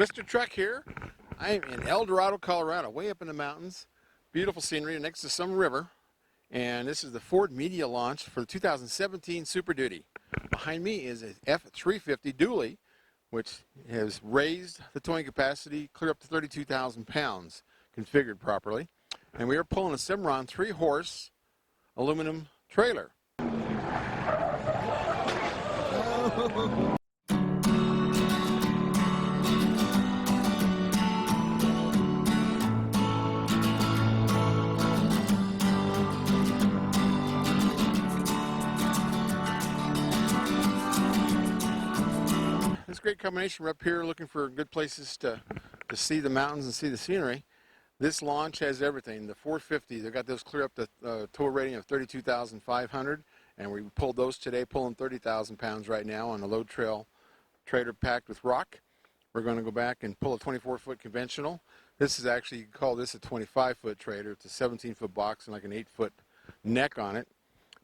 Mr. Truck here. I am in El Dorado, Colorado, way up in the mountains. Beautiful scenery next to some river. And this is the Ford Media launch for the 2017 Super Duty. Behind me is an F350 dually, which has raised the towing capacity clear up to 32,000 pounds, configured properly. And we are pulling a Cimarron 3-horse aluminum trailer. It's a great combination. We're up here looking for good places to see the mountains and see the scenery. This launch has everything. The 450, they've got those clear up to tow rating of 32,500, and we pulled those today, pulling 30,000 pounds right now on a load trail trailer packed with rock. We're going to go back and pull a 24-foot conventional. This is actually, you call this a 25-foot trailer. It's a 17-foot box and like an 8-foot neck on it.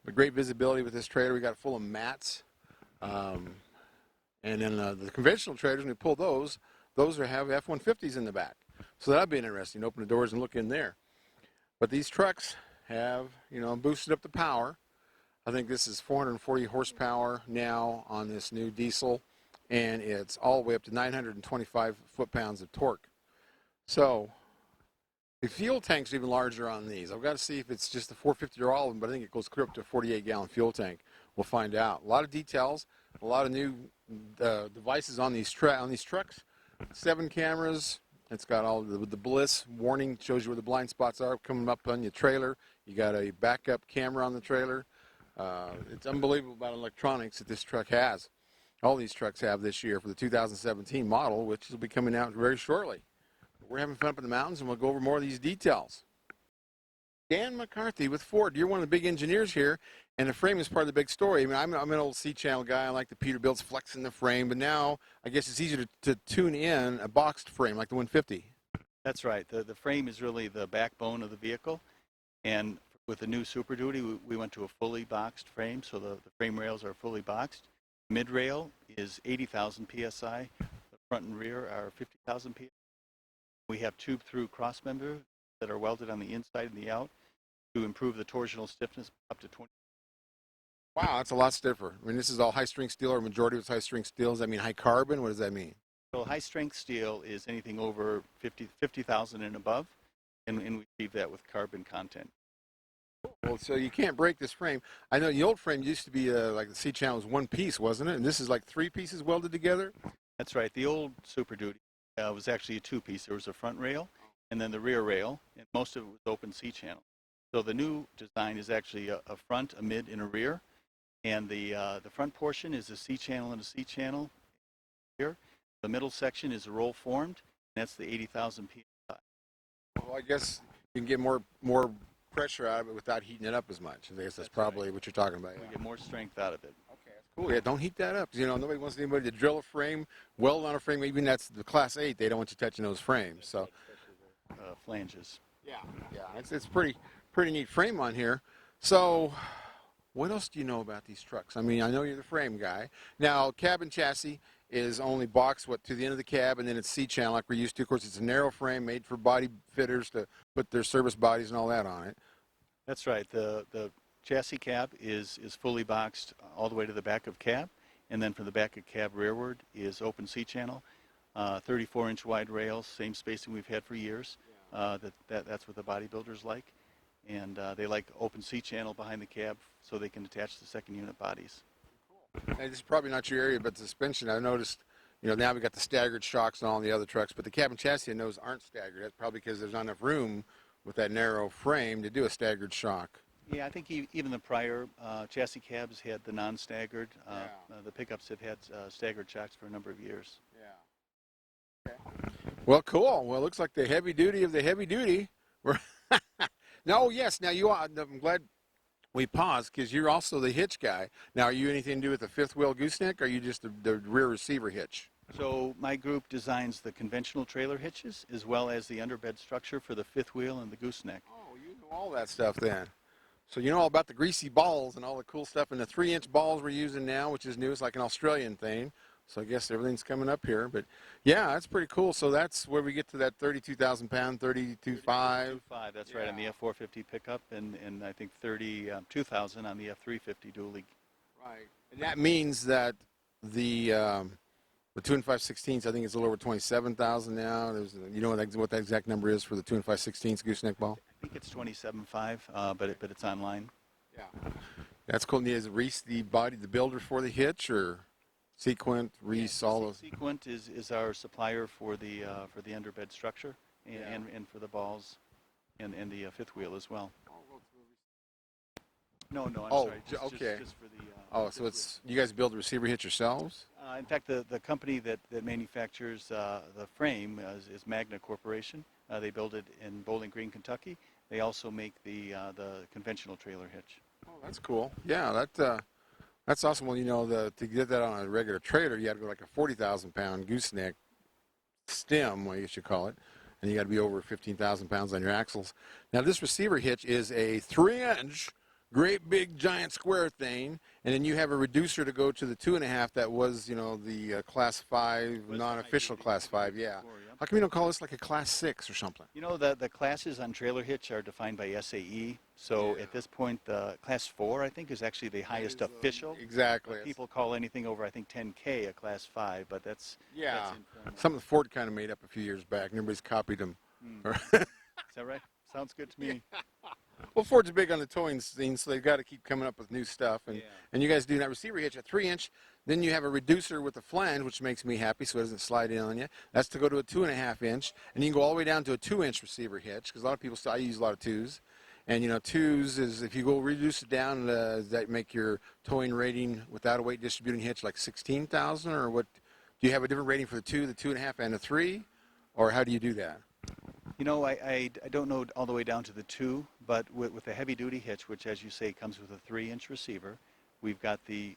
But great visibility with this trailer. We got it full of mats. And then the conventional trailers, when we pull those have F-150s in the back. So that'll be interesting. Open the doors and look in there. But these trucks have, boosted up the power. I think this is 440 horsepower now on this new diesel, and it's all the way up to 925 foot-pounds of torque. So the fuel tank's even larger on these. I've got to see if it's just the 450 or all of them, but I think it goes clear up to a 48-gallon fuel tank. We'll find out. A lot of details, a lot of new devices on these trucks. 7 cameras. It's got all the bliss warning, shows you where the blind spots are coming up on your trailer. You got a backup camera on the trailer. It's unbelievable about electronics that this truck has. All these trucks have this year for the 2017 model, which will be coming out very shortly. We're having fun up in the mountains, and we'll go over more of these details. Dan McCarthy with Ford. You're one of the big engineers here, and the frame is part of the big story. I mean, I'm an old C-channel guy. I like the Peterbilt's flexing the frame, but now I guess it's easier to tune in a boxed frame like the 150. That's right. The frame is really the backbone of the vehicle, and with the new Super Duty, we went to a fully boxed frame, so the frame rails are fully boxed. Mid rail is 80,000 psi. The front and rear are 50,000 psi. We have tube-through cross members that are welded on the inside and the out to improve the torsional stiffness up to 20. Wow, that's a lot stiffer. I mean, this is all high-strength steel, or majority of it's high-strength steel. Does that mean high carbon? What does that mean? So high-strength steel is anything over 50,000 and above, and we achieve that with carbon content. Well, so you can't break this frame. I know the old frame used to be like the C-channel was one piece, wasn't it? And this is like 3 pieces welded together? That's right. The old Super Duty was actually a 2-piece. There was a front rail and then the rear rail, and most of it was open C-channel. So the new design is actually a front, a mid, and a rear. And the front portion is a C-channel and a C-channel here. The middle section is a roll formed, and that's the 80,000 psi. Well, I guess you can get more pressure out of it without heating it up as much. I guess that's probably right. What you're talking about. We get more strength out of it. Okay, that's cool. Yeah, don't heat that up. Nobody wants anybody to drill a frame, weld on a frame. Even that's the Class 8. They don't want you touching those frames. So flanges. Yeah. It's pretty neat frame on here. So what else do you know about these trucks? I mean, I know you're the frame guy. Now, cab and chassis is only boxed to the end of the cab, and then it's C-channel like we're used to. Of course, it's a narrow frame made for body fitters to put their service bodies and all that on it. That's right. The chassis cab is fully boxed all the way to the back of cab, and then from the back of cab rearward is open C-channel, 34-inch wide rails, same spacing we've had for years. That's what the bodybuilders like, and they like open C-channel behind the cab so they can attach the second unit bodies. Cool. Now, this is probably not your area, but suspension, I noticed, now we got the staggered shocks on all the other trucks, but the cab and chassis I know aren't staggered. That's probably because there's not enough room with that narrow frame to do a staggered shock. Yeah, I think even the prior chassis cabs had the non-staggered. The pickups have had staggered shocks for a number of years. Yeah. Okay. Well, cool. Well, it looks like the heavy duty of the heavy duty. No, yes. Now I'm glad we paused because you're also the hitch guy. Now, are you anything to do with the fifth wheel gooseneck, or are you just the rear receiver hitch? So my group designs the conventional trailer hitches as well as the underbed structure for the fifth wheel and the gooseneck. Oh, you know all that stuff then. So you know all about the greasy balls and all the cool stuff, and the 3-inch balls we're using now, which is new. It's like an Australian thing. So I guess everything's coming up here. But yeah, that's pretty cool. So that's where we get to that 32,000 pound, 32.5. 5, that's right, on the F450 pickup, and I think 32,000 on the F350 dually. Right. And that means that the 2 and 5/16, I think it's a little over 27,000 now. You know what that exact number is for the 2 and 5/16 gooseneck ball? I think it's 27.5, but it's online. Yeah. That's cool. And is Reese the builder for the hitch, or Sequent, Reese, all those? Sequent is our supplier for the underbed structure and for the balls and the fifth wheel as well. No, I'm sorry. Okay. Just for the. So it's you guys build the receiver hitch yourselves? In fact, the company that manufactures the frame is Magna Corporation. They build it in Bowling Green, Kentucky. They also make the conventional trailer hitch. Oh, that's cool. Yeah, that's awesome. Well, to get that on a regular trailer, you got to go like a 40,000 pound gooseneck stem, I guess you call it, and you got to be over 15,000 pounds on your axles. Now, this receiver hitch is a 3-inch, great big giant square thing, and then you have a reducer to go to the 2.5 that was, the Class 5, non-official Class 5. Yeah. How come you don't call this like a Class 6 or something? The classes on trailer hitch are defined by SAE. So at this point, the Class 4, I think, is actually the highest official. Exactly. People call anything over, I think, 10K a Class 5, but that's informal. Something Ford kind of made up a few years back, and everybody's copied them. Is that right? Sounds good to me. Well, Ford's big on the towing scene, so they've got to keep coming up with new stuff. And you guys do that receiver hitch at 3-inch. Then you have a reducer with a flange, which makes me happy, so it doesn't slide in on you. That's to go to a 2.5-inch, and you can go all the way down to a 2-inch receiver hitch, because a lot of people I use a lot of 2s. And 2s is, if you go reduce it down, does that make your towing rating without a weight distributing hitch like 16,000, or what? Do you have a different rating for the 2, the 2.5, and the 3, or how do you do that? I don't know all the way down to the 2, but with the heavy-duty hitch, which, as you say, comes with a 3-inch receiver, we've got the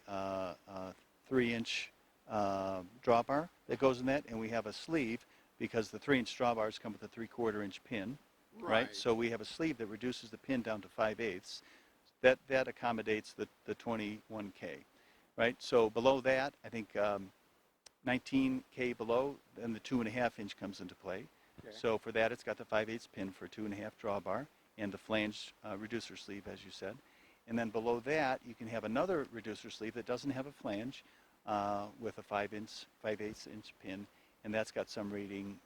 3-inch drawbar that goes in that, and we have a sleeve because the 3-inch drawbars come with a 3/4-inch pin, right? So we have a sleeve that reduces the pin down to 5/8. That accommodates the 21K, right? So below that, I think 19K below, then the 2.5-inch comes into play. Okay. So for that, it's got the 5/8 pin for 2.5 drawbar and the flange reducer sleeve, as you said. And then below that, you can have another reducer sleeve that doesn't have a flange with a 5/8-inch pin, and that's got some rating,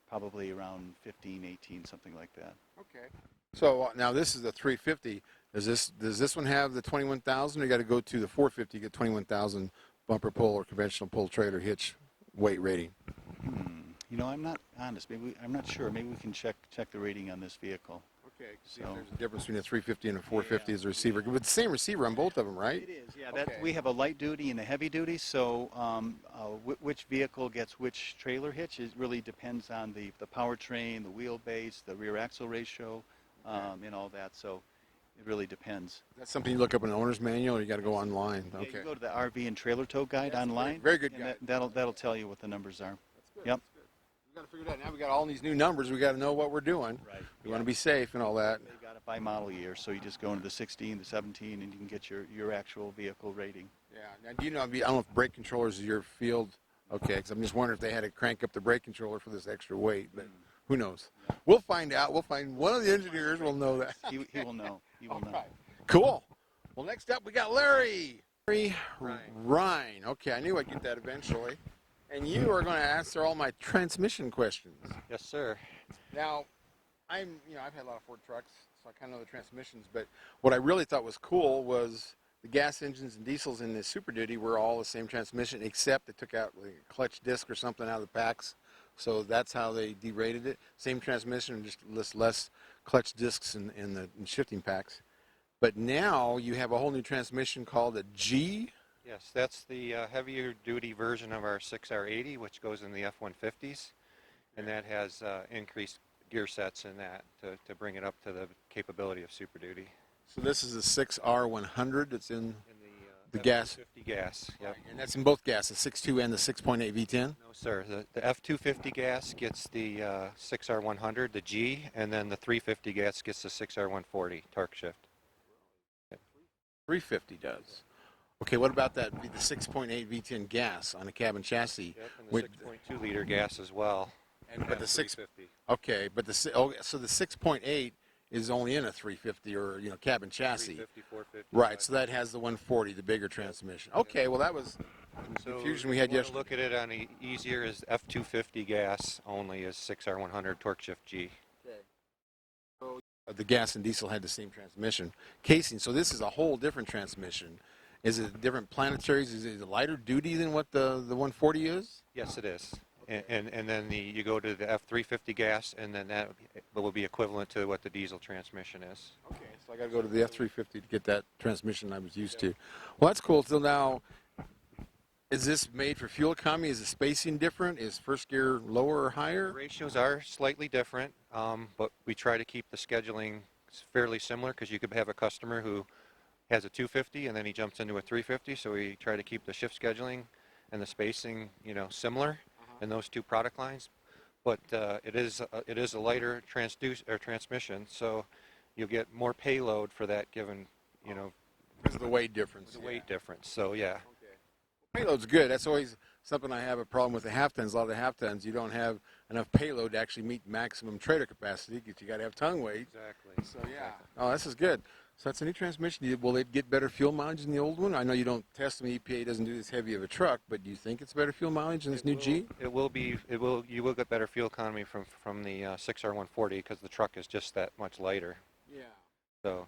probably around 15, 18, something like that. Okay. So now this is the 350. Does this one have the 21,000, or you got to go to the 450 to get 21,000 bumper pull or conventional pull trailer hitch weight rating? I'm not honest. I'm not sure. Maybe we can check the rating on this vehicle. Okay. See if there's a difference between a 350 and a 450 as a receiver. With the same receiver on both of them, right? It is. Yeah. Okay. We have a light duty and a heavy duty. So which vehicle gets which trailer hitch? It really depends on the powertrain, the wheelbase, the rear axle ratio, and all that. So it really depends. That's something you look up in an owner's manual, or you got to go online. Yeah, you go to the RV and Trailer Tow Guide online. Very good guide. That'll tell you what the numbers are. That's good. Yep. We got to figure it out. Now we got all these new numbers. We got to know what we're doing. Right. We want to be safe and all that. They got it by model year, so you just go into the 16, the 17, and you can get your actual vehicle rating. Yeah. Now, do you know? I don't know if brake controllers is your field. Okay, because I'm just wondering if they had to crank up the brake controller for this extra weight, but who knows? Yeah. We'll find out. We'll find one of the engineers will know that. He will know. He will know. Right. Cool. Well, next up we got Larry Ryan. Okay, I knew I'd get that eventually. And you are going to answer all my transmission questions. Yes, sir. Now, I've had a lot of Ford trucks, so I kind of know the transmissions, but what I really thought was cool was the gas engines and diesels in the Super Duty were all the same transmission, except they took out the clutch disc or something out of the packs. So that's how they derated it. Same transmission, just less clutch discs in the shifting packs. But now you have a whole new transmission called a G. Yes, that's the heavier duty version of our 6R80, which goes in the F-150s, and that has increased gear sets in that to bring it up to the capability of Super Duty. So this is the 6R100 that's in the gas? F-250 gas, yep. Right. And that's in both gas, the 6.2 and the 6.8 V10? No, sir. The F-250 gas gets the 6R100, the G, and then the 350 gas gets the 6R140 torque shift. 350 does. Okay, what about that? The 6.8 V10 gas on a cabin chassis? Yep, and the with- 6.2 liter gas as well. but the 6. 350. Okay, but so the 6.8 is only in a 350 or cabin chassis. 350, 450. Right, so that has the 140, the bigger transmission. Okay, well that was So confusion if we you had wanna yesterday. Look at it on easier is F250 gas only is 6R100 torque shift G. The gas and diesel had the same transmission casing, so this is a whole different transmission. Is it different planetaries? Is it lighter duty than what the 140 is? Yes, it is. And then you go to the F350 gas, and then that will be equivalent to what the diesel transmission is. Okay, so I got to go to the F350 to get that transmission I was used to. Well, that's cool. So now, is this made for fuel economy? Is the spacing different? Is first gear lower or The higher? ratios are slightly different, but we try to keep the scheduling fairly similar because you could have a customer who has a 250 and then he jumps into a 350, so we try to keep the shift scheduling and the spacing, similar in those two product lines. But it is a lighter transmission, so you'll get more payload for that given, Because of the weight difference. the weight difference. So yeah. Payload's good. That's always something I have a problem with the half tons. A lot of the half tons, you don't have enough payload to actually meet maximum trailer capacity because you got to have tongue weight. Exactly. So yeah. Oh, this is good. So that's a new transmission. Will it get better fuel mileage than the old one? I know you don't test them. The EPA doesn't do this heavy of a truck, but do you think it's better fuel mileage than this new G? You will get better fuel economy from the 6R140 because the truck is just that much lighter. Yeah. So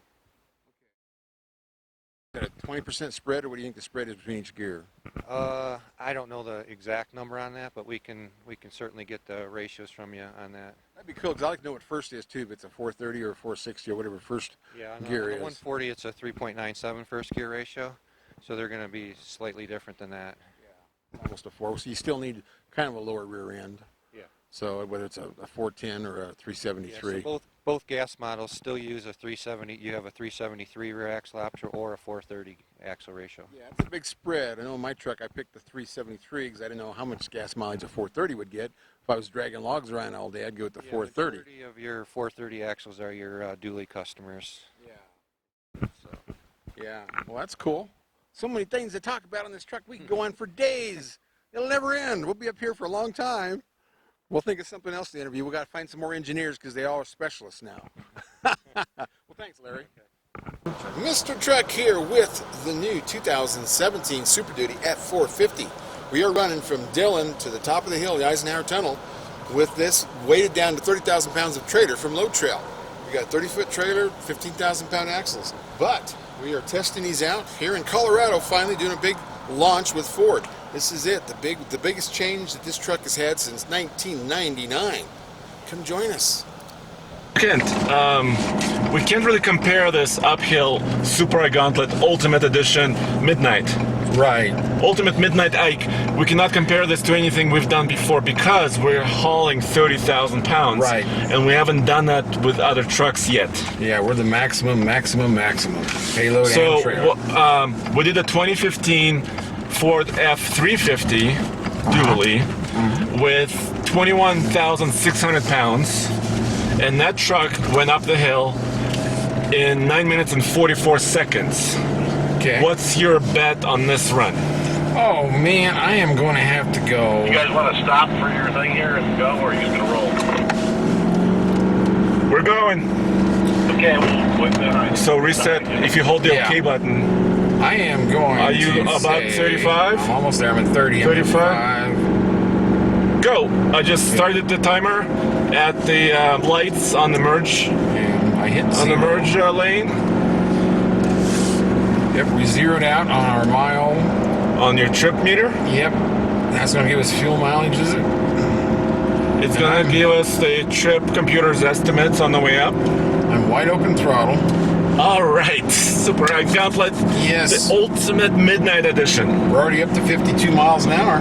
Is that a 20% spread, or what do you think the spread is between each gear? I don't know the exact number on that, but we can certainly get the ratios from you on that. That'd be cool, because I like to know what first is, too, if it's a 430 or a 460 or whatever first Yeah, on gear the is. 140 it's a 3.97 first gear ratio, so they're going to be slightly different than that. Almost a 4. So you still need kind of a lower rear end. Yeah. So whether it's a 410 or a 373. Yeah, so both gas models still use a 370. You have a 373 rear axle option or a 430 axle ratio. Yeah, it's a big spread. I know in my truck I picked the 373 because I didn't know how much gas mileage a 430 would get. If I was dragging logs around all day, I'd go with the 430. Majority of your 430 axles are your dually customers. Yeah. So. Yeah. Well, that's cool. So many things to talk about on this truck. We can go on for days. It'll never end. We'll be up here for a long time. We'll think of something else to interview. We've got to find some more engineers because they all are specialists now. Well, thanks, Larry. Mr. Truck here with the new 2017 Super Duty F450. We are running from Dillon to the top of the hill, the Eisenhower Tunnel, with this weighted down to 30,000 pounds of trailer from Load Trail. We got a 30-foot trailer, 15,000 pound axles. But we are testing these out here in Colorado, finally doing a big launch with Ford. This is it, the biggest change that this truck has had since 1999. Come join us. Kent, we can't really compare this uphill Super Gauntlet Ultimate Edition Midnight. Right. Ultimate Midnight Ike, we cannot compare this to anything we've done before because we're hauling 30,000 pounds. Right. And we haven't done that with other trucks yet. Yeah, we're the maximum payload So and trailer. we did a 2015 Ford F350 dually with 21,600 pounds. And that truck went up the hill in 9 minutes and 44 seconds. Okay. What's your bet on this run? Oh man, I am going to have to go. You guys want to stop for your thing here and go, or are you just going to roll? We're going. Okay, we'll So reset, if you hold the Yeah. OK button. I am going. Are you to about say- 35? I'm almost there. I'm at 30. I'm at 35? Go! I just started the timer at the lights on the merge And I hit on the zero. merge lane Yep, we zeroed out on our mile. on your trip meter. Yep. That's going to give us fuel mileage, is it? It's gonna give us the trip computer's estimates on the way up. I'm wide open throttle. All right, Super Gauntlet, Yes. the Ultimate Midnight Edition. We're already up to 52 miles an hour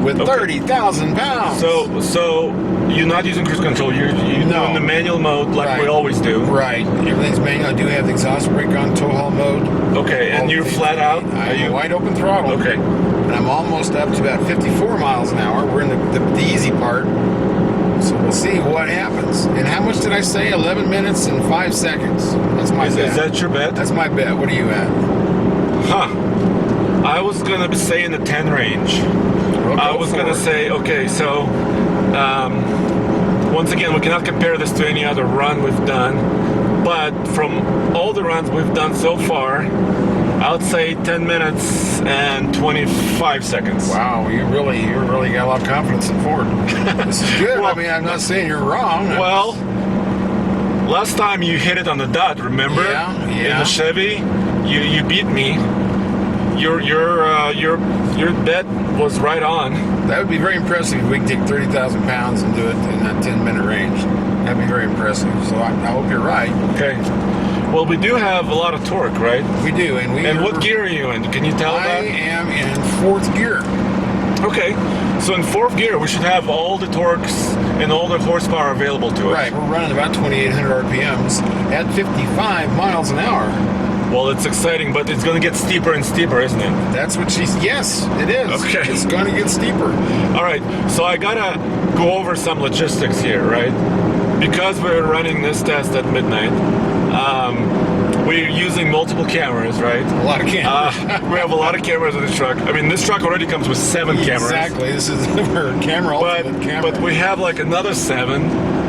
with Okay. 30,000 pounds. So you're not using cruise control. You're No. in the manual mode like we Right. always do. Right. Everything's manual. I do have the exhaust brake on tow haul mode. Okay, and All you're the things flat I out. need. Are I'm you wide open throttle. okay? And I'm almost up to about 54 miles an hour. We're in the easy part. So we'll see what happens. And how much did I say? 11 minutes and 5 seconds. That's my bet. Is that your bet? That's my bet. What are you at? Huh? I was gonna say in the 10 range. Well, I go was for gonna it. say, okay, so once again, we cannot compare this to any other run we've done, but from all the runs we've done so far, I would say 10 minutes and 25 seconds. Wow, you really got a lot of confidence in Ford. This is good. Well- I mean, I'm not saying you're wrong. Well, last time you hit it on the dot, remember? Yeah, In yeah. the Chevy, you beat me. Your bet was right on. That would be very impressive if we could take 30,000 pounds and do it in that 10-minute range. That'd be very impressive. So I hope you're right. Okay. Well, we do have a lot of torque, right? We do, and we. And what gear are you in? Can you tell I that? am in fourth gear. Okay. So in fourth gear, we should have all the torques and all the horsepower available to us. Right, we're running about 2,800 RPMs at 55 miles an hour. Well, it's exciting, but it's going to get steeper and steeper, isn't it? That's what she's. Yes, it is. Okay. It's going to get steeper. All right, so I gotta go over some logistics here, right? Because we're running this test at midnight, we're using multiple cameras, right? A lot of cameras. We have a lot of cameras in this truck. I mean, this truck already comes with 7 cameras. Exactly. This is our camera. But, ultimate camera. but we have like another 7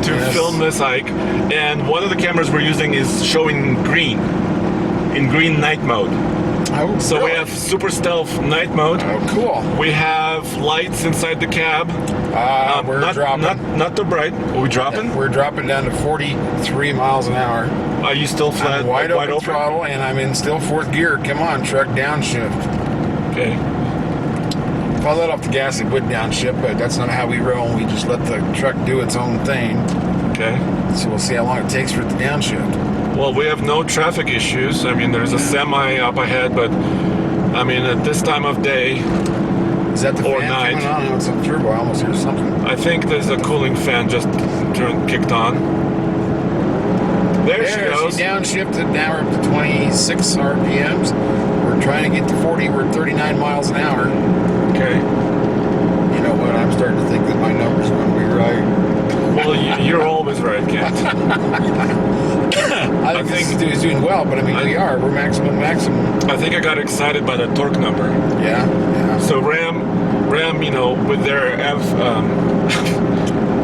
to Yes. film this hike, and one of the cameras we're using is showing green, in green night mode. Oh, So we really? have super stealth night mode. Oh, cool. We have lights inside the cab. We're not, dropping. Not too bright. Are we dropping? We're dropping down to 43 miles an hour. Are you still flat? I'm wide open throttle, and I'm in still fourth gear. Come on, truck, downshift. Okay. If I let off the gas, it would downshift, but that's not how we roll. We just let the truck do its own thing. Okay. So we'll see how long it takes for it to downshift. Well, we have no traffic issues. I mean, there's a semi up ahead, but I mean, at this time of day, Is that the Or fan night. coming on? No, it's a turbo. I almost hear something. I think there's a cooling fan just kicked on. There she goes. She downshifted. Now we're up to 26 RPMs. We're trying to get to 40. We're at 39 miles an hour. Okay. You know what? I'm starting to think that my numbers are going to be right. Well, you're always right, Kent. I think he's doing well, but I mean, we are. We're maximum. I think I got excited by the torque number. Yeah, yeah. So Ram, you know, with their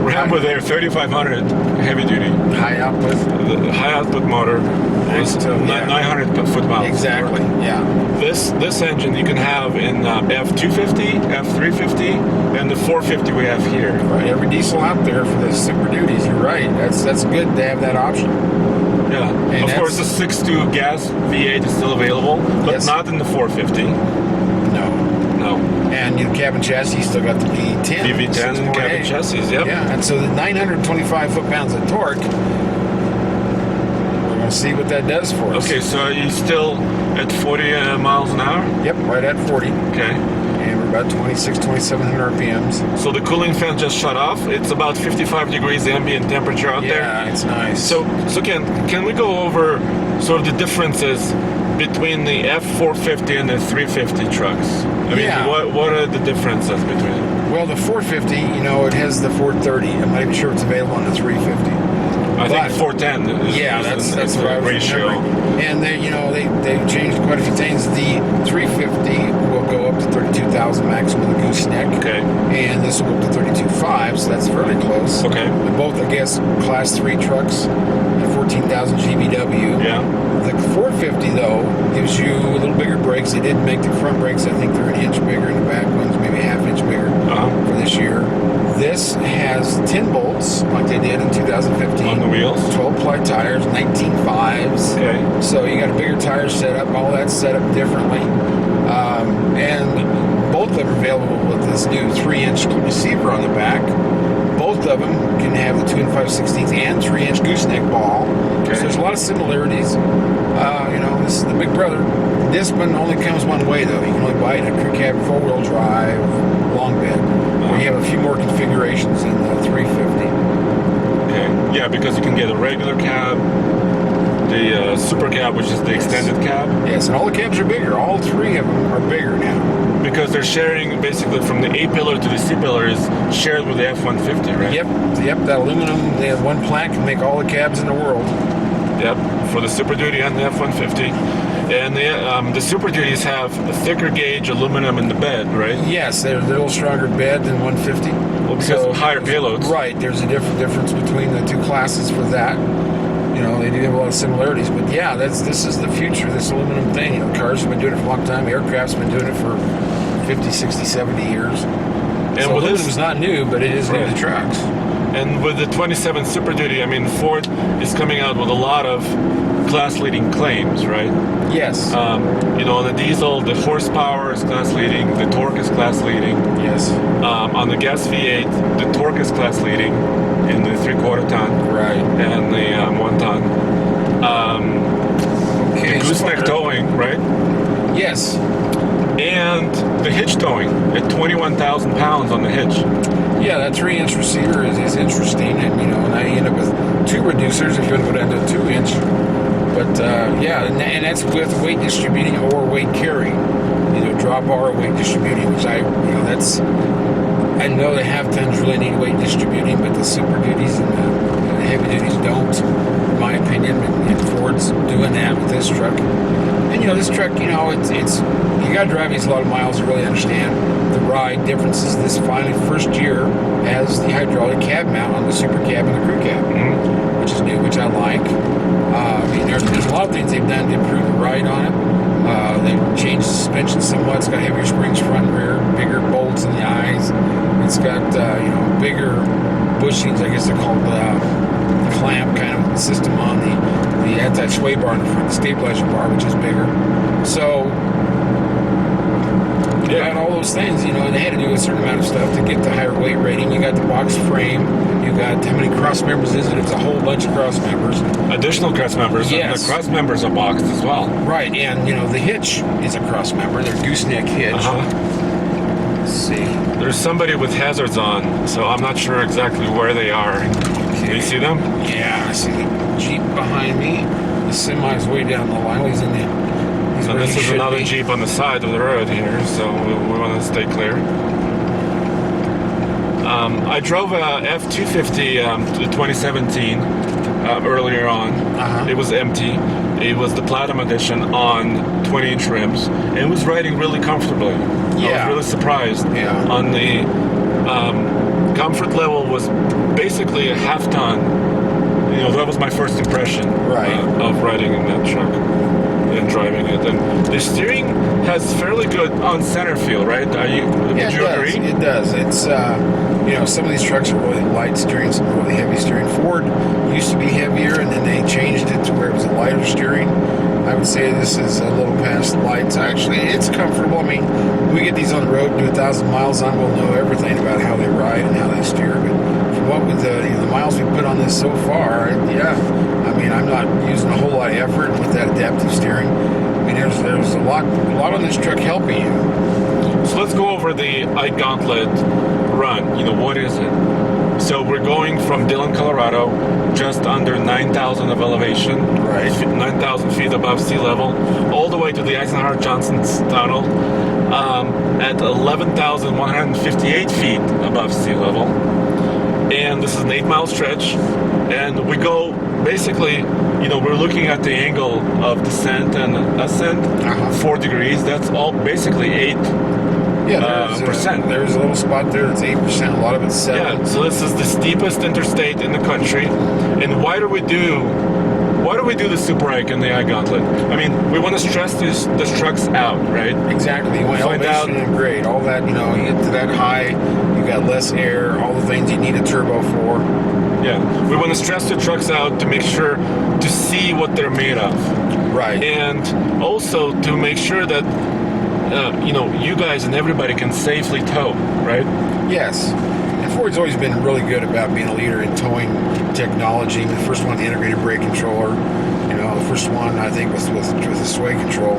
Ram with their 3500 heavy duty, High output. the high output motor was So, yeah. 900 foot miles. Exactly. Yeah. This engine you can have in F250, F350, and the 450 we have here. Right. Every diesel out there for the super duties. You're right. That's good to have that option. Yeah. And Of course, the that's- 6.2 gas V8 is still available, but Yes. not in the 450. No. No. And your cabin chassis still got the V10. VV10 and cabin 648. chassis. Yep. Yeah. And so the 925 foot-pounds of torque. We're going to see what that does for us. Okay, so are you still at 40 miles an hour? Yep. Right at 40. Okay. And we're about 2700 RPMs. So the cooling fan just shut off. It's about 55 degrees ambient temperature out Yeah, there. it's nice. So can we go over sort of the differences between the F450 and the 350 trucks? I mean, Yeah. what are the differences between them? Well, the 450, you know, it has the 430. I'm not even sure it's available on the 350. I think But- 410 is, Yeah, is that's the what I was ratio. remembering. And they, you know, they've changed quite a few things. The 350 will go up to 32,000 maximum with a gooseneck. Okay. And this will go up to 32.5, so that's fairly close. Okay. They're both, I guess, class 3 trucks at 14,000 GVW. Yeah. The 450 though gives you a little bigger brakes. They did make the front brakes. I think they're an inch bigger, and the back ones maybe a half inch bigger Uh-huh. for this year. This has 10 bolts like they did in 2015. On the wheels. 12 ply tires, 19.5s. Okay. So you got a bigger tire setup. All that's set up differently. And both of them are available with this new 3-inch receiver on the back. Both of them can have the 2 5/16 and 3-inch gooseneck ball. Okay. So there's a lot of similarities. You know, this is the big brother. This one only comes one way though. You can only buy it in a crew cab 4-wheel drive long bed. Where you have a few more configurations in the 350. Okay. Yeah, because you can get a regular cab, the super cab, which is the extended cab, Yes, and all the cabs are bigger. All 3 of them are bigger now. because they're sharing basically from the A pillar to the C pillar is shared with the F150, right? Yep, that aluminum, they have one plant can make all the cabs in the world. Yep. For the Super Duty and the F150. And the Super Duties have a thicker gauge aluminum in the bed, right? Yes, they're a little stronger bed than 150. Well, because of higher payloads. Right, there's a difference between the two classes for that. You know, they do have a lot of similarities, but yeah, this is the future, this aluminum thing. You know, cars have been doing it for a long time. Aircraft's been doing it for 50, 60, 70 years. And So with aluminum this, is not new, but it is new Right. to trucks. and with the 27 Super Duty, I mean, Ford is coming out with a lot of class-leading claims, right? Yes. You know, on the diesel, the horsepower is class-leading, the torque is class-leading. Yes. On the gas V8, the torque is class-leading in the 3/4 ton Right. and the 1 ton. Okay. The gooseneck towing, right? Yes. And the hitch towing at 21,000 pounds on the hitch. Yeah, that 3-inch receiver is interesting, and you know, and I end up with 2 reducers if you want to go down to a 2-inch. But yeah, and that's with weight distributing or weight carrying, either drop bar or weight distributing, which I know the half tons really need weight distributing, but the Super Duties and the heavy duties don't, in my opinion. And Ford's doing that with this truck. And you know, this truck, you know, it's you got to drive these a lot of miles to really understand the ride differences. This finally first year has the hydraulic cab mount on the Super Cab and the Crew Cab, which is new, which I like. I mean, there's a lot of things they've done to improve the ride on it. They've changed the suspension somewhat. It's got heavier springs front and rear, bigger bolts in the eyes. It's got you know, bigger bushings, I guess they're called clamp kind of system on the anti-sway bar in the front, the stabilizer bar, which is bigger. So you got all those things, you know, and they had to do a certain amount of stuff to get the higher weight rating. You got the box frame. You got, how many cross members is it? It's a whole bunch of cross members. Additional cross members. Yes. And the cross members are boxed as well. Right, and you know, the hitch is a cross member. They're gooseneck hitch. Let's see. There's somebody with hazards on, so I'm not sure exactly where they are. Do you see them? Yeah, I see the Jeep behind me. The semi's way down the line. He's in the. He's And where this he is should another be. Jeep on the side of the road here, so we want to stay clear. I drove a F-250 to 2017 earlier on. Uh-huh. It was empty. It was the Platinum Edition on 20-inch rims. And it was riding really comfortably. I Yeah. was really surprised. Yeah. On the comfort level was basically a half ton. You know, that was my first impression Right. Of riding in that truck and driving it. And the steering has fairly good on-center feel, right? Yeah, Would you it does. agree? It does. It's you know, some of these trucks are really light steering, some are really heavy steering. Ford used to be heavier, and then they changed it to where it was a lighter steering. I would say this is a little past lights. Actually, it's comfortable. I mean, we get these on the road, do 1,000 miles on, we'll know everything about how they ride and how they steer. But from what with the miles we put on this so far, yeah, I mean, I'm not using a whole lot of effort with that adaptive steering. I mean, there's a lot on this truck helping you. So let's go over the iGauntlet run. You know, what is it? So we're going from Dillon, Colorado, just under 9,000 of elevation, Right. 9,000 feet above sea level, all the way to the Eisenhower Johnson's Tunnel at 11,158 feet above sea level. And this is an 8-mile stretch. And we go basically, you know, we're looking at the angle of descent and ascent, Uh-huh. 4 degrees. That's all basically 8. Yeah, percent. There's a little spot there that's 8%. A lot of it's 7. Yeah, so this is the steepest interstate in the country. And why do we do the Super Ike and the iGauntlet? I mean, we want to stress these trucks out, right? Exactly. You want Find elevation out- and grade. All that, you know, you get to that high, you got less air, all the things you need a turbo for. Yeah, we want to stress the trucks out to make sure to see what they're made of. Right. And also to make sure that, you know, you guys and everybody can safely tow, right? Yes. And Ford's always been really good about being a leader in towing technology. The first one, the integrated brake controller. You know, the first one, I think, was with the sway control.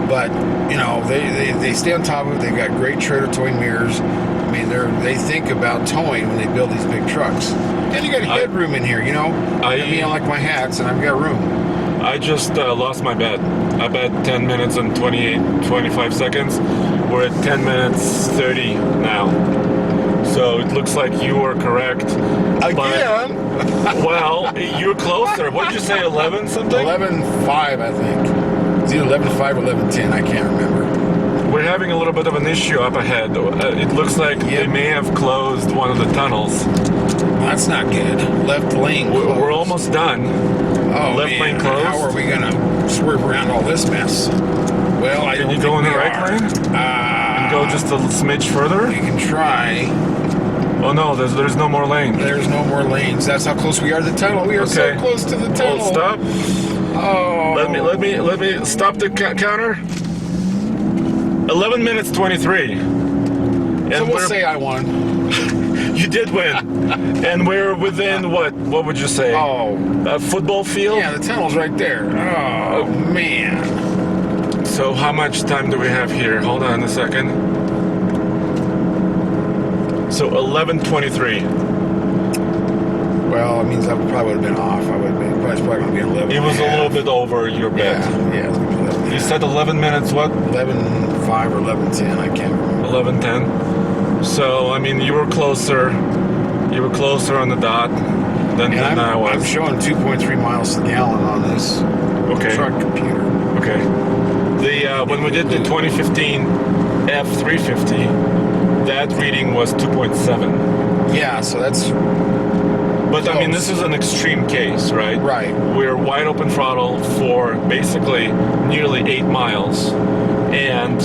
But, you know, they stay on top of it. They've got great trailer towing mirrors. I mean, they think about towing when they build these big trucks. And you got headroom in here, you know? I mean, I like my hats, and I've got room. I just lost my bet. I bet 10 minutes and 25 seconds. We're at 10 minutes 30 now. So it looks like you were correct. Again? But, well, you're closer. What did you say, 11 something? 11.5, I think. either 11.5 or 11.10. I can't remember. We're having a little bit of an issue up ahead. It looks like they may have closed one of the tunnels. That's not good. Left lane We're closed. almost done. Oh, left man. lane closed. How are we going to swerve around all this mess? Well, I Can don't you think go in the we right are. lane? Go just a smidge further? We can try. Oh no, there's no more lane. There's no more lanes. That's how close we are to the tunnel. We are so Okay. close to the tunnel. Hold, stop. Oh. Let me stop the counter. 11 minutes 23. And So we'll say I won. you did win. And we're within what? What would you say? Oh. A football field? Yeah, the tunnel's right there. Oh, man. So how much time do we have here? Hold on a second. So 11:23. Well, it means I probably would have been off. I would have been. It's probably going to be 11. It was a little bit over your bet. Yeah, it's going to be 11. You said 11 minutes, what? 11.5 or 11.10. I can't remember. 11:10. So, I mean, you were closer. You were closer on the dot than And I I'm was. showing 2.3 miles to the gallon on this Okay. truck computer. Okay. When we did the 2015 F350, that reading was 2.7. Yeah, so that's But I mean, this is an extreme case, right? right. We're wide open throttle for basically nearly 8 miles, and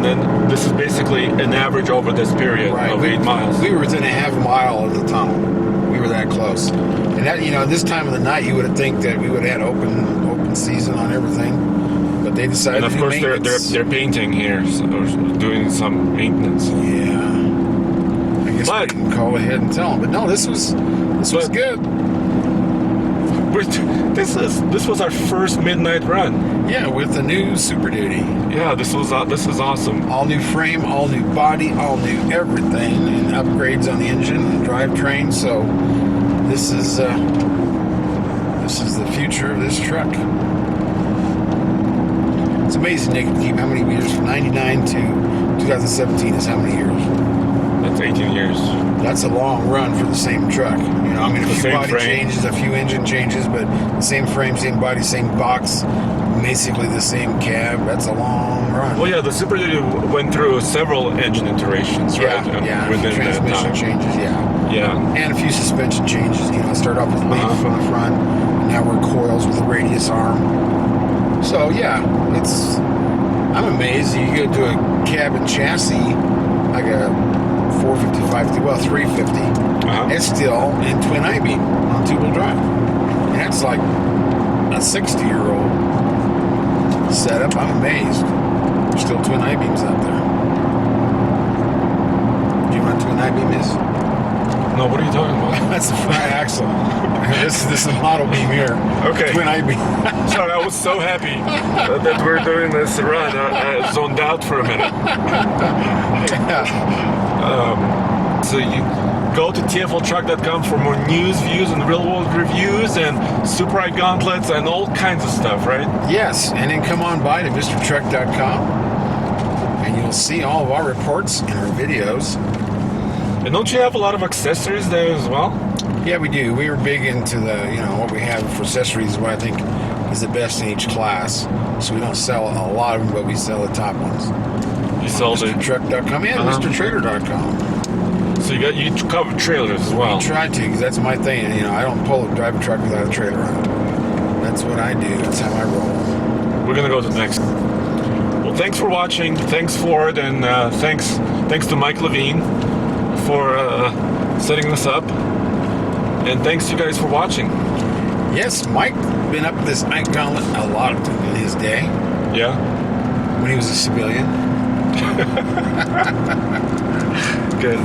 then this is basically an average over this period Right. of 8 miles. We were within a half mile of the tunnel. We were that close. And that, this time of the night, you would have think that we would have had open season on everything. But they decided And of to do course, maintenance. they're painting here, so doing some maintenance. Yeah. I guess But- we can call ahead and tell them. But no, this was But- good. This was our first midnight run. Yeah, with the new Super Duty. Yeah, this is awesome. All new frame, all new body, all new everything, and upgrades on the engine and drivetrain. So this is the future of this truck. It's amazing they can keep how many years from 99 to 2017 is how many years? That's 18 years. That's a long run for the same truck. I mean, a The few same body frame. changes, a few engine changes, but the same frame, same body, same box, basically the same cab. That's a long run. Well, yeah, the Super Duty went through several engine iterations, right? Yeah, a few Within that transmission time. changes, yeah. Yeah. And a few suspension changes. Start off with leaf Uh-huh. on the front, and now we're coils with a radius arm. So yeah, I'm amazed you go to a cab and chassis like a 450, 350. Uh-huh. It's still in twin I-beam on two-wheel drive, and that's like a 60-year-old setup. I'm amazed. There's still twin I-beams out there. Do you know what a twin I-beam is? No, what are you talking about? That's the front axle. This is the model beam here. Okay. Twin I-beam. Sorry, I was so happy that we're doing this run. I zoned out for a minute. So you go to tfltruck.com for more news, views, and real-world reviews, and Super Ride gauntlets, and all kinds of stuff, right? Yes, and then come on by to MrTruck.com, and you'll see all of our reports and our videos. And don't you have a lot of accessories there as well? Yeah, we do. We are big into what we have for accessories, what I think is the best in each class. So we don't sell a lot of them, but we sell the top ones. You sell the MrTruck.com and Uh-huh. MrTrailer.com. so you cover trailers as well. I try to, because that's my thing. I don't drive a truck without a trailer on it. That's what I do. That's how I roll. We're gonna go to the next. Well, thanks for watching. Thanks Ford, and thanks to Mike Levine for setting this up. And thanks you guys for watching. Yes, Mike been up this night gauntlet a lot in his day Yeah. when he was a civilian. Good.